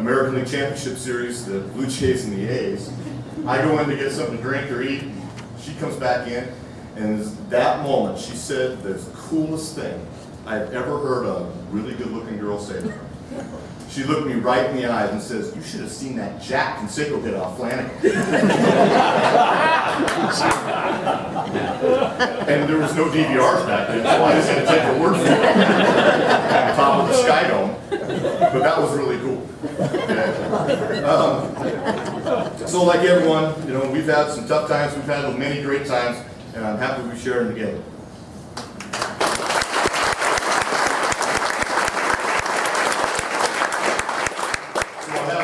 American League Championship Series, the Blue Jays and the A's. I go in to get something to drink or eat. She comes back in, and that moment she said the coolest thing I've ever heard a really good-looking girl say to her. She looked me right in the eyes and says, "You should have seen that Jack Safeco hit off Flanagan." And there was no DVRs back then, so I just had to take her word for it. On top of the Sky Dome. But that was really cool. Okay. So like everyone, you know, we've had some tough times, we've had many great times, and I'm happy we share them together.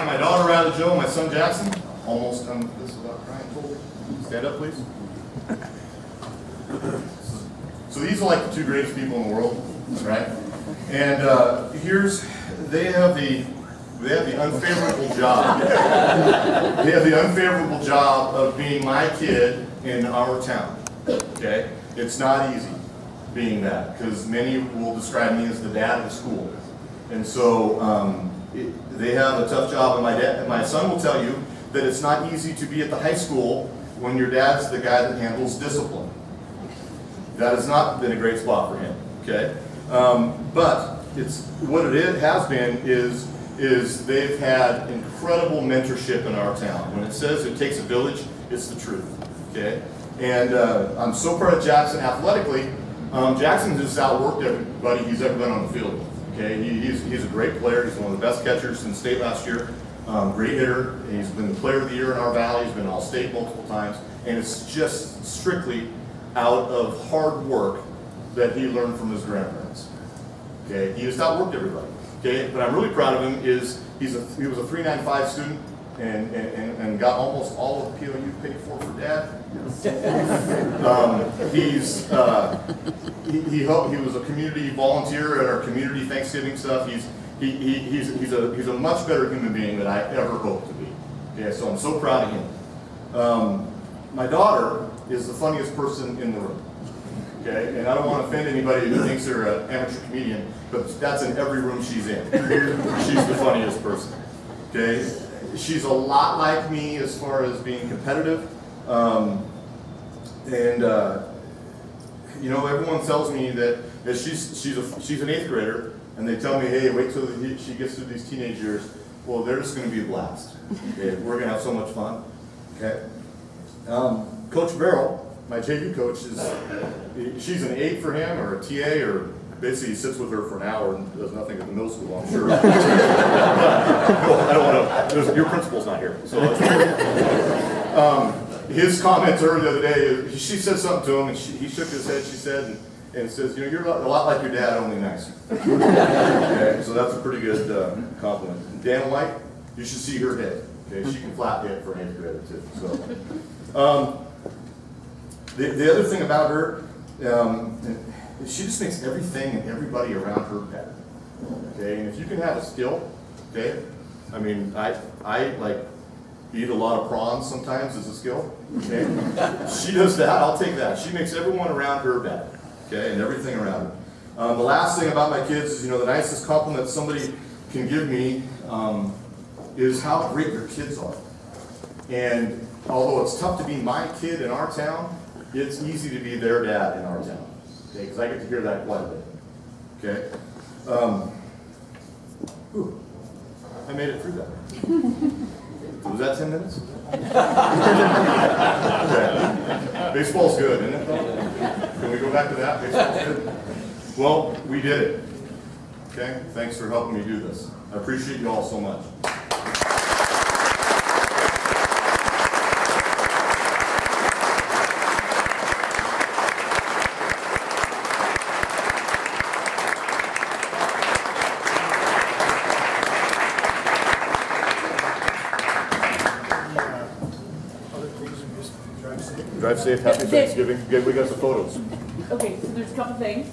My daughter Riley Joe, my son Jackson, almost done with this without crying. Stand up, please. So these are like the two greatest people in the world, right? And they have the unfavorable job. They have the unfavorable job of being my kid in our town. Okay, it's not easy being that because many will describe me as the dad of the school, and so. They have a tough job, and my son will tell you that it's not easy to be at the high school when your dad's the guy that handles discipline. That has not been a great spot for him, okay? But what it has been is they've had incredible mentorship in our town. When it says it takes a village, it's the truth, okay? And I'm so proud of Jackson athletically. Jackson just outworked everybody he's ever been on the field with. Okay, he's a great player. He's one of the best catchers in the state last year. Great hitter. He's been the player of the year in our valley. He's been All-State multiple times. And it's just strictly out of hard work that he learned from his grandparents. Okay, he just outworked everybody. Okay, but I'm really proud of him. He was a 395 student and got almost all of the POU paid for Dad. He was a community volunteer at our community Thanksgiving stuff. He's a much better human being than I ever hoped to be. Okay, so I'm so proud of him. My daughter is the funniest person in the room. Okay, and I don't want to offend anybody who thinks they're an amateur comedian, but that's in every room she's in. She's the funniest person. Okay, she's a lot like me as far as being competitive. You know, everyone tells me that she's an 8th grader, and they tell me, hey, wait till she gets through these teenage years. Well, they're just going to be a blast. Okay, we're going to have so much fun. Okay. Coach Barrel, my JV coach, she's an 8 for him, or a TA, or basically he sits with her for an hour and does nothing at the middle school, I'm sure. I don't want to. Your principal's not here, so. His comment to her the other day, she said something to him, and he shook his head, she said, and says, you know, you're a lot like your dad, only nicer. Okay, so that's a pretty good compliment. And Dan White, you should see her hit. Okay, she can flat hit for an 8th grader, too. So, the other thing about her, she just makes everything and everybody around her better. Okay, and if you can have a skill, okay, I mean, I like, eat a lot of prawns sometimes as a skill. Okay? She does that, I'll take that. She makes everyone around her better. Okay, and everything around her. The last thing about my kids is, you know, the nicest compliment somebody can give me is how great their kids are. And although it's tough to be my kid in our town, it's easy to be their dad in our town. Okay, because I get to hear that quite a bit. Okay. I made it through that. Was that 10 minutes? Okay. Baseball's good, isn't it? Can we go back to that? Baseball's good. Well, we did it. Okay? Thanks for helping me do this. I appreciate you all so much. Drive safe, happy Thanksgiving. We got some photos. Okay, so there's a couple things.